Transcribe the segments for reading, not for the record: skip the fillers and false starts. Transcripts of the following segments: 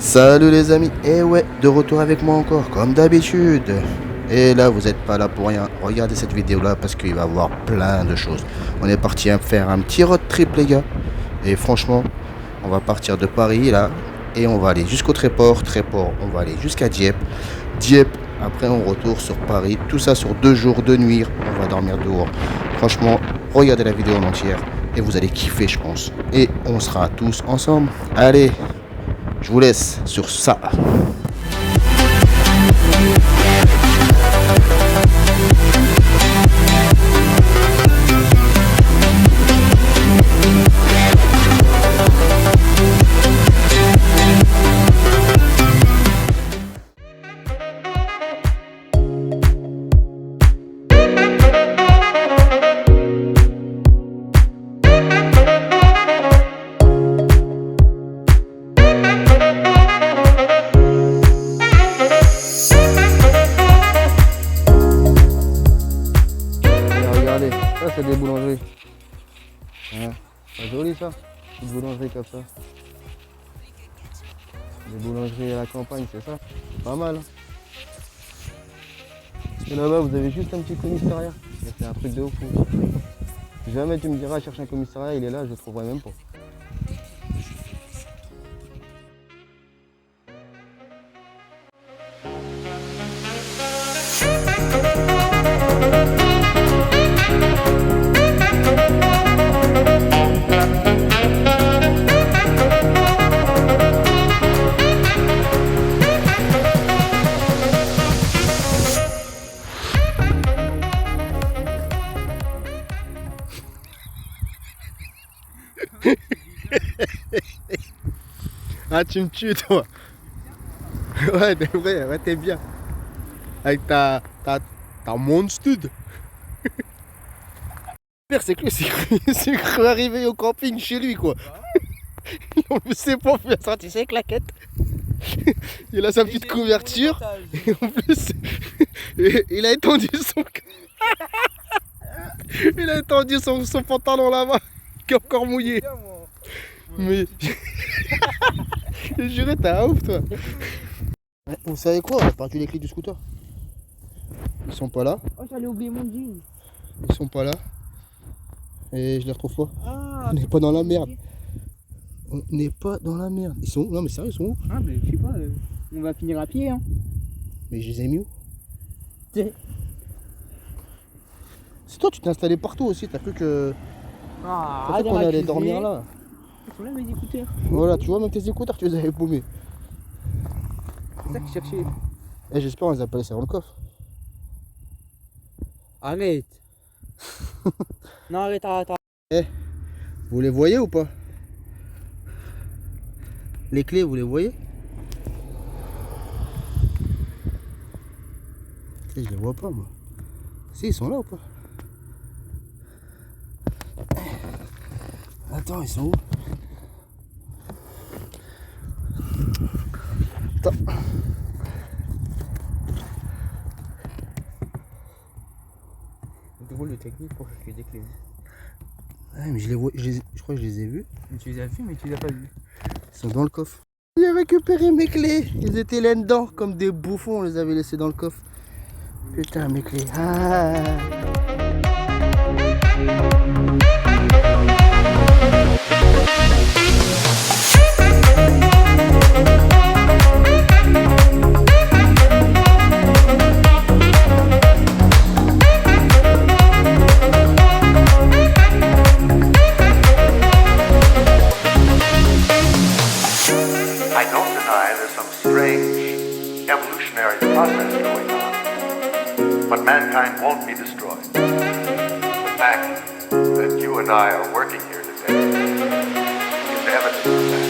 Salut les amis, et ouais, de retour avec moi encore, comme d'habitude. Et là, vous n'êtes pas là pour rien. Regardez cette vidéo là parce qu'il va y avoir plein de choses. On est parti faire un petit road trip, les gars. Et franchement, on va partir de Paris là. Et on va aller jusqu'au Tréport. Tréport, on va aller jusqu'à Dieppe. Dieppe, après on retourne sur Paris. Tout ça sur 2 jours, 2 nuits. On va dormir dehors. Franchement, regardez la vidéo en entière. Et vous allez kiffer, je pense. Et on sera tous ensemble. Allez, je vous laisse sur ça. Regardez, ça c'est des boulangeries. Ouais, c'est joli ça, une boulangerie comme ça. Des boulangeries à la campagne, c'est ça? C'est pas mal. Hein. Et là-bas, vous avez juste un petit commissariat. C'est un truc de ouf. Si jamais tu me diras chercher un commissariat, il est là, je le trouverai même pas. Ah, tu me tues, toi. Ouais, t'es vrai, ouais, t'es bien. Avec ta monstude. Le pire, c'est que lui, c'est cru arriver au camping chez lui, quoi. En plus, c'est pas fait sortir ses claquettes. Il a sa petite couverture. Et en plus, il a étendu son... Il a étendu son pantalon là-bas, qui est encore mouillé. Mais... Je jurais, t'es un ouf, toi. Vous savez quoi? On a perdu les clés du scooter. Ils sont pas là. Oh, j'allais oublier mon jean. Ils sont pas là. Et je les retrouve pas. Ah, on n'est pas dans la merde. On n'est pas dans la merde. Ils sont où? Non mais sérieux, ils sont où? Ah, mais je sais pas, on va finir à pied, hein. Mais je les ai mis où? C'est toi, tu t'es installé partout aussi. T'as cru que... Ah, T'as cru qu'on allait dormir là. Ils sont là mes écouteurs. Voilà, tu vois, même tes écouteurs, tu les avais paumés. C'est ça que je cherchais. Et j'espère qu'on les a pas laissés dans le coffre. Arrête. Non, arrête. Eh, vous les voyez ou pas? Les clés, vous les voyez? Je les vois pas, moi. Si, ils sont là ou pas? Attends, ils sont où? Attends. Drôle de technique pour chercher des clés. Ouais, mais je les vois, je crois que je les ai vus. Tu les as vus, mais tu les as pas vus. Ils sont dans le coffre. J'ai récupéré mes clés. Ils étaient là-dedans, comme des bouffons, on les avait laissés dans le coffre. Putain, mes clés. Ah. I don't deny there's some strange evolutionary process going on, but mankind won't be destroyed. The fact that you and I are working here today is evidence of that.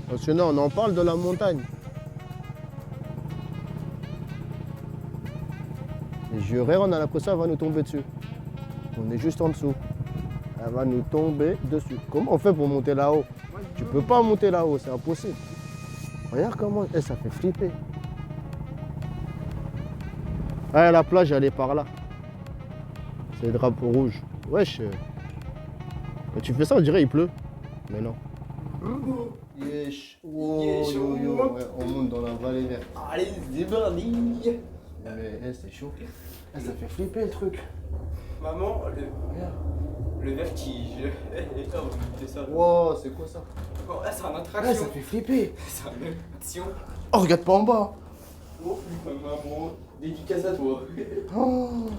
Parce que non, on en parle de la montagne. Et juré, on a l'impression qu'elle va nous tomber dessus. On est juste en dessous. Elle va nous tomber dessus. Comment on fait pour monter là-haut? Tu peux pas monter là-haut, c'est impossible. Regarde comment. Eh, ça fait flipper. Ah, la plage, elle est par là. C'est le drapeau rouge. Wesh. Quand tu fais ça, on dirait il pleut. Mais non. Yesh. Wow, yo, yo. Ouais, on monte dans la vallée verte. Allez, c'est parti. Mais c'est chaud. Ça fait flipper le truc. Maman, le vertige. C'est ça. Wow, c'est quoi ça? Oh, c'est une Ça attraction. fait flipper. C'est une attraction. Oh, regarde pas en bas. Oh, maman, dédicace à toi. Oh.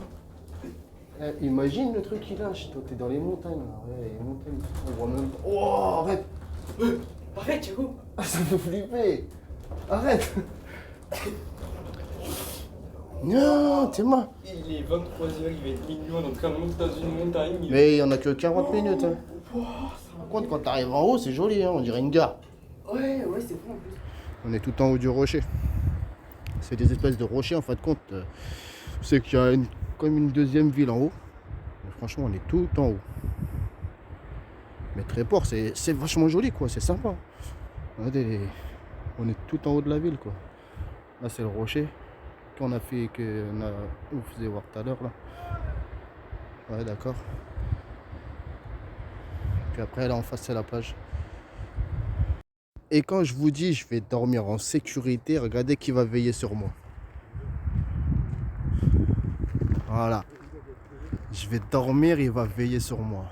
Imagine le truc qu'il lâche. Toi, t'es dans les montagnes. Là. Ouais, les montagnes. On voit même pas. Oh, arrête. Arrête, Thiago. Ah, ça fait flipper. Arrête. Non, t'es mort. Il est 23h, il va être minuit, on est en train de monter dans une montagne. Mais il y en a que 40 minutes. Hein. Par contre, quand t'arrives en haut, c'est joli. Hein. On dirait une gare. Ouais, c'est bon en plus. On est tout en haut du rocher. C'est des espèces de rochers en fin de compte. C'est qu'il y a comme une deuxième ville en haut. Mais franchement, on est tout en haut. Mais Tréport, c'est vachement joli quoi, c'est sympa. Regardez, on est tout en haut de la ville quoi. Là c'est le rocher qu'on a fait, on faisait voir tout à l'heure là. Ouais d'accord. Puis après là en face c'est la plage. Et quand je vous dis je vais dormir en sécurité, regardez qui va veiller sur moi. Voilà. Je vais dormir, il va veiller sur moi.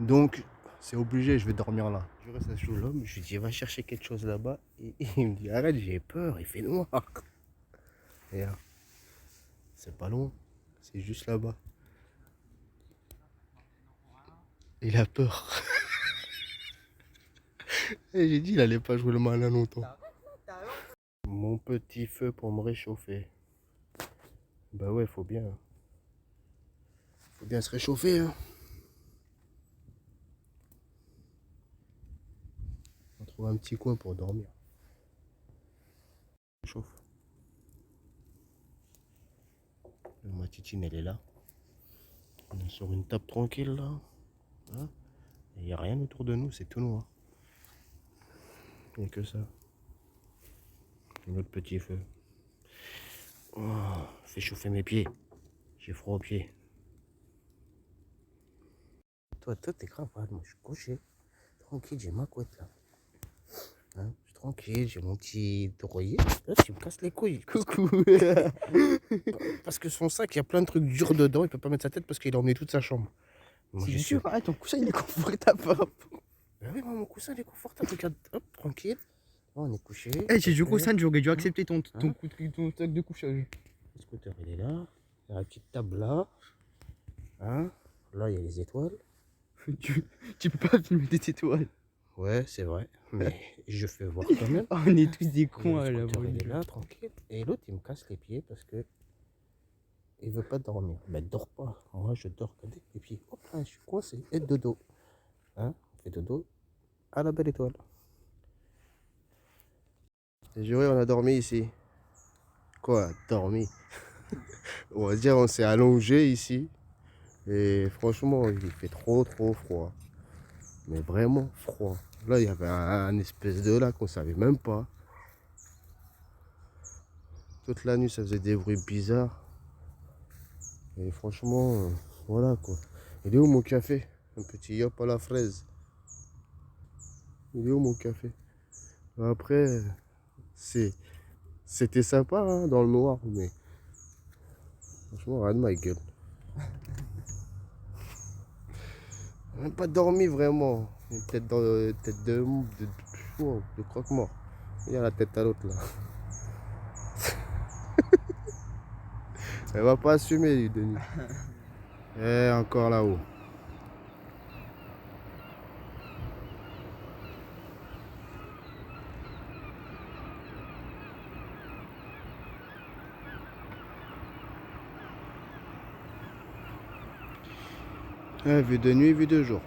Donc, c'est obligé, je vais dormir là. Je reste à l'homme, je lui dis, va chercher quelque chose là-bas. Et il me dit, arrête, j'ai peur, il fait noir. Et là, c'est pas loin, c'est juste là-bas. Il a peur. Et j'ai dit, il allait pas jouer le malin longtemps. Mon petit feu pour me réchauffer. Bah ouais, faut bien. Faut bien se réchauffer, hein. On trouve un petit coin pour dormir. Chauffe. Ma titine, elle est là. On est sur une table tranquille là. Hein, il n'y a rien autour de nous, c'est tout noir. Il n'y a que ça. Un autre petit feu. Oh, fait chauffer mes pieds. J'ai froid aux pieds. Toi, t'es grave, moi je suis couché. Tranquille, j'ai ma couette là. Hein, je suis tranquille, j'ai mon petit oreiller. Là, tu me casses les couilles. Coucou. Parce que son sac, il y a plein de trucs durs dedans. Il peut pas mettre sa tête parce qu'il a emmené toute sa chambre. Moi, C'est sûr, hein, ton coussin il est confortable. Ben oui, moi, mon coussin il est confortable. Regarde, hop, tranquille. Là, on est couché. Eh, j'ai du coussin, j'aurais dû accepter ton Hein sac de couchage. Le scooter, il est là. Il y a la petite table là. Hein, là, il y a les étoiles. Tu peux pas filmer des étoiles. Ouais, c'est vrai. Mais je fais voir quand même. Oh, on est tous des Et cons à le la scooter, il est là, tranquille. Et l'autre, il me casse les pieds parce que il veut pas dormir. Ben, dors pas. Moi, je dors avec les pieds. Hop là, je suis coincé. Et dodo. Hein, on fait dodo à la belle étoile. J'ai juré, on a dormi ici. Quoi, dormi? On va dire, on s'est allongé ici. Et franchement, il fait trop froid. Mais vraiment froid. Là, il y avait un espèce de lac, on savait même pas. Toute la nuit, ça faisait des bruits bizarres. Et franchement, voilà quoi. Il est où mon café? Un petit yop à la fraise. Il est où mon café? Après, c'était sympa hein, dans le noir, mais franchement, rien de ma gueule. Même pas dormi vraiment. Une tête, tête de croque-mort. Il y a la tête à l'autre là. Elle va pas assumer, lui, Denis. Et encore là-haut. Vue de nuit, vue de jour.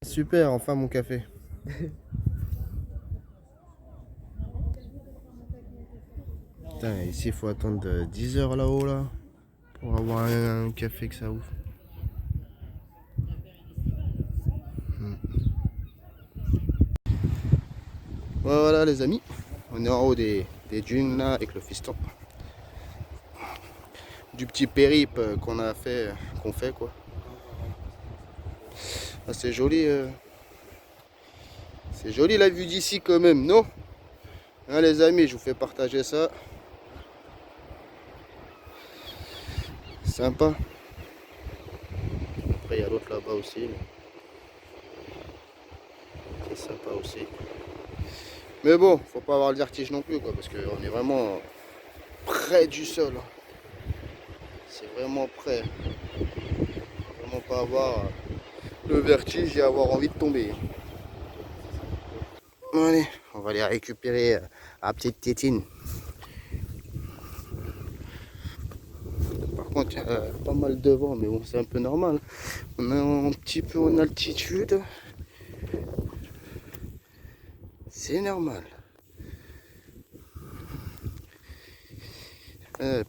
Super, enfin mon café. Putain, ici il faut attendre 10 heures là-haut là pour avoir un café que ça ouvre. Voilà les amis, on est en haut des dunes là avec le fiston. Du petit périple qu'on fait quoi. Ah, c'est joli la vue d'ici quand même, non? Hein, les amis, je vous fais partager ça. Sympa. Après il y a l'autre là-bas aussi. C'est sympa aussi. Mais bon, faut pas avoir le vertige non plus quoi, parce qu'on est vraiment près du sol. C'est vraiment près. Vraiment pas avoir le vertige et avoir envie de tomber. Allez, on va aller récupérer la petite tétine. Par contre, il y a pas mal de vent, mais bon, c'est un peu normal. On est un petit peu en altitude. C'est normal.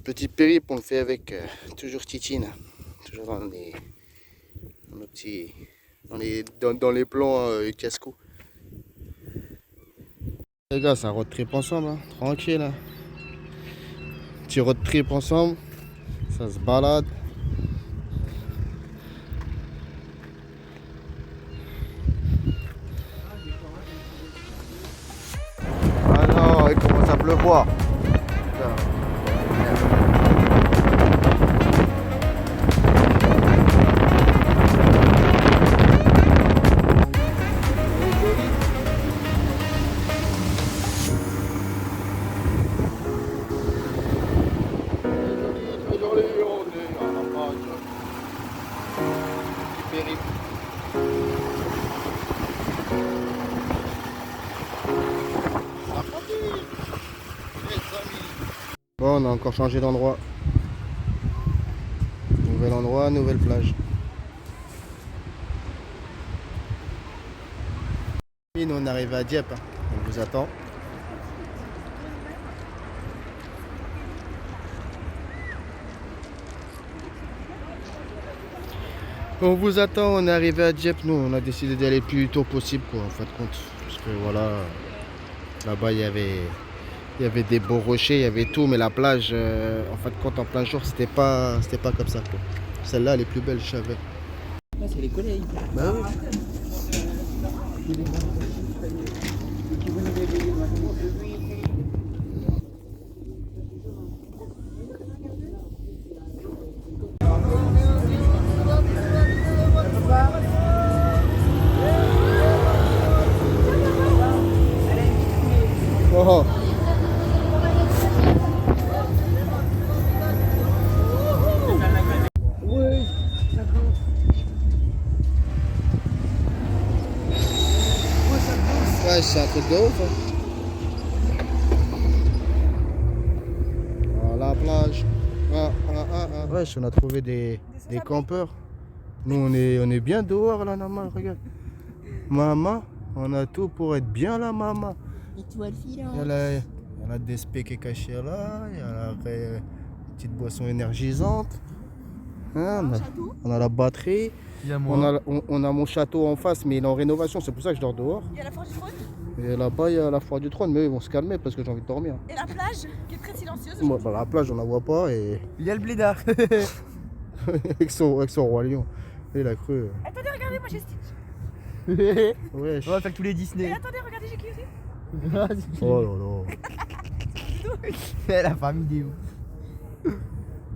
Petit périple, on le fait avec toujours Titine. Toujours dans nos petits, dans les plans casse-cou. Les gars, c'est un road trip ensemble, hein. Tranquille. Hein. Petit road trip ensemble, ça se balade. Ah non, il commence à pleuvoir. Putain. Bon, on a encore changé d'endroit. Nouvel endroit, nouvelle plage. Nous on arrive à Dieppe, hein. On vous attend. On vous attend, on est arrivé à Dieppe, nous on a décidé d'aller le plus tôt possible quoi en fin de compte. Parce que voilà, là-bas il y avait des beaux rochers, il y avait tout, mais la plage, en fin de compte en plein jour c'était pas comme ça quoi. Celle-là elle est plus belle, je savais. Là c'est les collègues. Bah oui. Oh. Ouais, c'est un truc de ouf. Hein. Voilà la plage. Ouais, on a trouvé des campeurs. Nous, on est bien dehors là, maman, regarde. Maman, on a tout pour être bien là, maman. Étoile filante. Il y a des specs cachés là, il y a la petite boisson énergisante. Hein, on a la batterie. On a mon château en face, mais il est en rénovation, c'est pour ça que je dors dehors. Il y a la foire du trône. Et là-bas, il y a la foire du trône, mais ils vont se calmer parce que j'ai envie de dormir. Et la plage, qui est très silencieuse. Moi, bah, la plage, on la voit pas et. Il y a le blédard. avec son roi lion. Et il a cru. Attendez, regardez, moi j'ai Stitch. Ouais. On va faire tous les Et Disney. attendez, regardez, j'ai qui aussi. Oh là là. C'est la famille des ouf.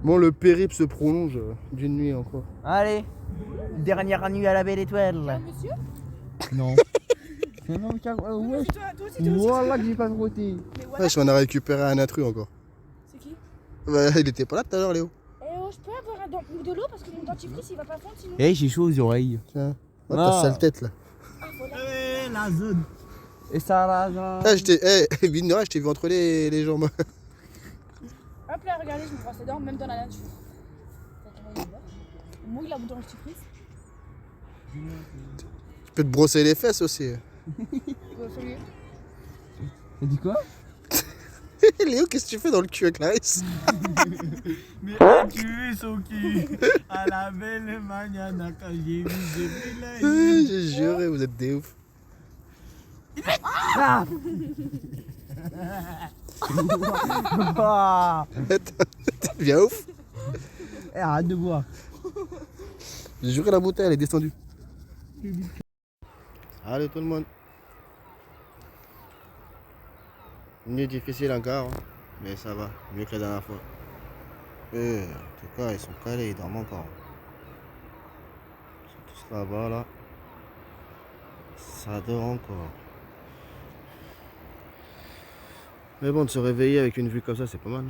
Bon, le périple se prolonge d'une nuit encore. Allez, dernière nuit à la belle étoile. Monsieur Non. Non, ouais. toi aussi, Voilà que j'ai pas frotté. Mais voilà. Ouais, on a récupéré un intrus encore. C'est qui Bah, il était pas là tout à l'heure, Léo. Eh oh, je peux avoir de l'eau parce que mon dentifrice il va pas fondre sinon. Eh, j'ai chaud aux oreilles. Tiens. Oh, ta sale tête là. Ah voilà. La zone. Et ça la zone. Ah, mine de rien, je t'ai vu entre les jambes. Hop là, regardez, je me brosse les dents, même dans la nature. On mouille la bout de dentifrice. Tu peux te brosser les fesses aussi. Il va falloir. T'as dit quoi? Léo, qu'est-ce que tu fais dans le cul avec Clarisse? Mais as-tu vu son cul? À la belle mañana quand j'ai vu la J'ai juré, vous êtes des ouf. Ah. T'es bien ouf. Eh, arrête de boire. J'ai juré, la bouteille, elle est descendue. Allez tout le monde. Nuit difficile encore, hein, mais ça va, mieux que la dernière fois. En tout cas, ils sont calés, ils dorment encore. Ils sont tous là-bas, là. Ça dort encore. Mais bon, de se réveiller avec une vue comme ça, c'est pas mal.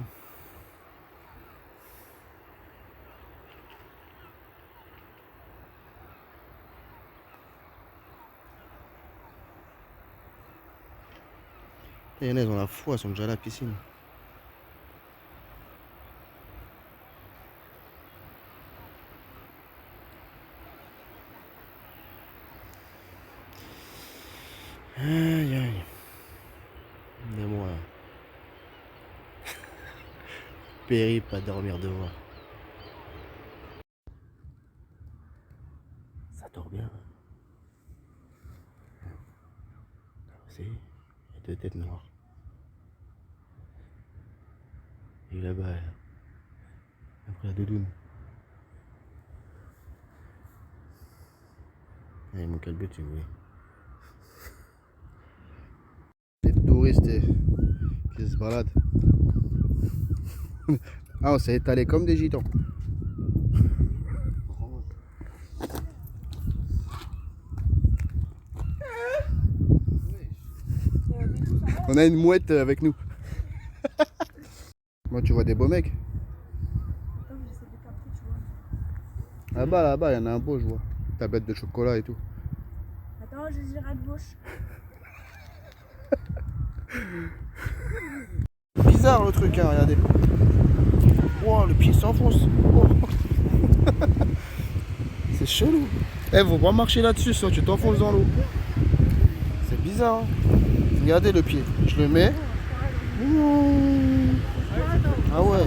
Il y en a, ils ont la foi, ils sont déjà à la piscine. Aïe aïe. Et moi. Périple à dormir dehors. Ça dort bien. C'est deux têtes noires. Et là-bas, après la doudoune. Allez, mon calbut, tu vois. Les touristes qui se baladent. Ah, on s'est étalé comme des gitans. On a une mouette avec nous. Moi, tu vois des beaux mecs. Là-bas, il y en a un beau, je vois. Tablette de chocolat et tout. Attends, je dirai de gauche. Bizarre le truc, hein, regardez. Wow, le pied s'enfonce. Oh. C'est chelou. Eh, faut pas marcher là-dessus, ça, tu t'enfonces dans l'eau. C'est bizarre. Hein. Regardez le pied. Je le mets. Ah ouais,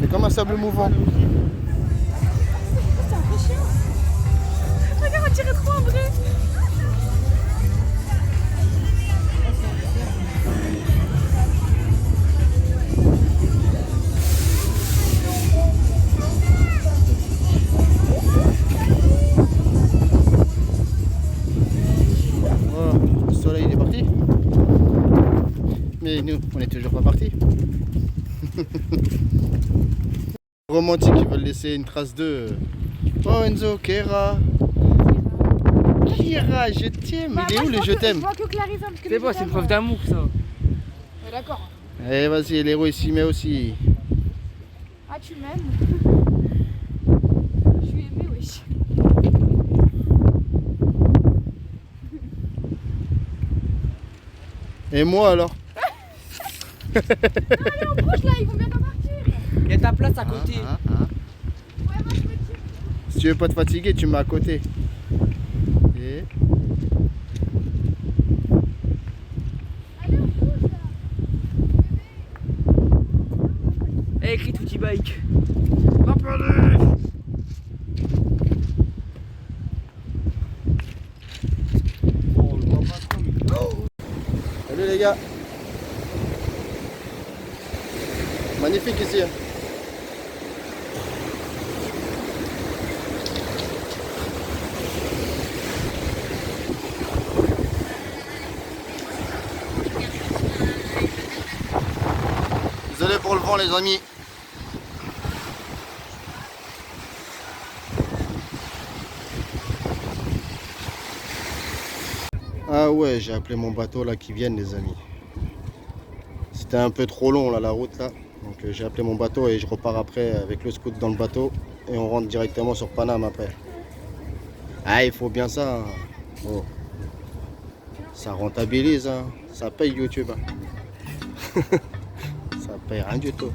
c'est comme un sable mouvant. C'est un peu chiant. Regarde, on dirait trop un vrai. Oh, le soleil il est parti. Mais nous, on est toujours pas partis. Romantiques, ils veulent laisser une trace de... Oh Enzo, Kera. Kira, je t'aime. Il est où les je t'aime? Je vois que Clarissa, parce que C'est bon, c'est une preuve d'amour ça. Ouais, d'accord. Allez, vas-y, l'héros il s'y met aussi. Ah, tu m'aimes? Je suis aimée, wesh. Et moi alors? Allez, on bouge là, ils vont bientôt partir. Il y a ta place à côté. Ouais, moi je me tire. Si tu veux pas te fatiguer, tu me mets à côté. Et... Allez, on bouge là. Eh, écrit Tutti Bike. Salut les gars. Magnifique ici. Hein. Désolé pour le vent les amis. Ah ouais, j'ai appelé mon bateau là qui viennent les amis. C'était un peu trop long là la route là. Donc j'ai appelé mon bateau et je repars après avec le scout dans le bateau et on rentre directement sur Paname après. Ah il faut bien ça. Hein. Oh. Ça rentabilise, hein. Ça paye YouTube. Hein. Ça paye rien du tout.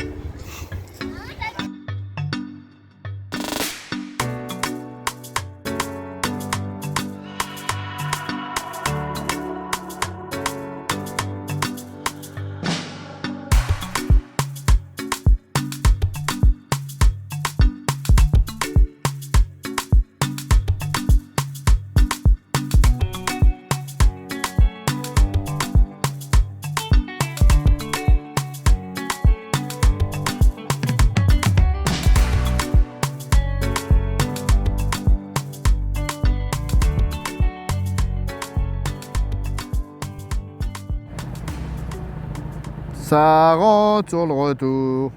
Ça rentre sur le retour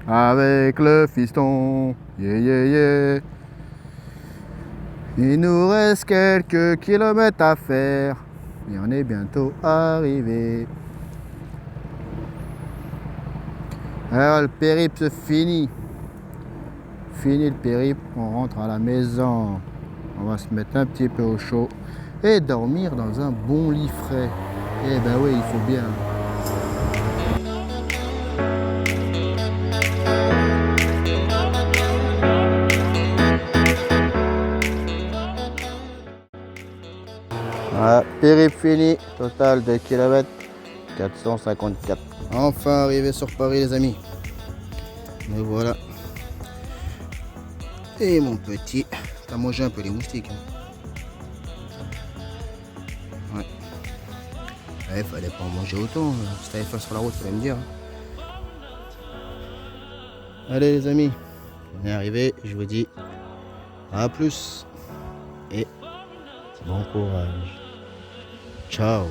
avec le fiston. Yeah, yeah, yeah. Il nous reste quelques kilomètres à faire et on est bientôt arrivé. Alors le périple se finit. Fini le périple, on rentre à la maison. On va se mettre un petit peu au chaud et dormir dans un bon lit frais. Eh ben oui, il faut bien. Voilà, périple fini, total de kilomètres 454. Enfin arrivé sur Paris les amis. Me voilà. Et mon petit, t'as mangé un peu les moustiques. Hein. Ouais. Ouais, fallait pas en manger autant. Si t'avais faim sur la route, fallait me dire. Allez les amis, on est arrivé, je vous dis à plus et bon courage. Ciao.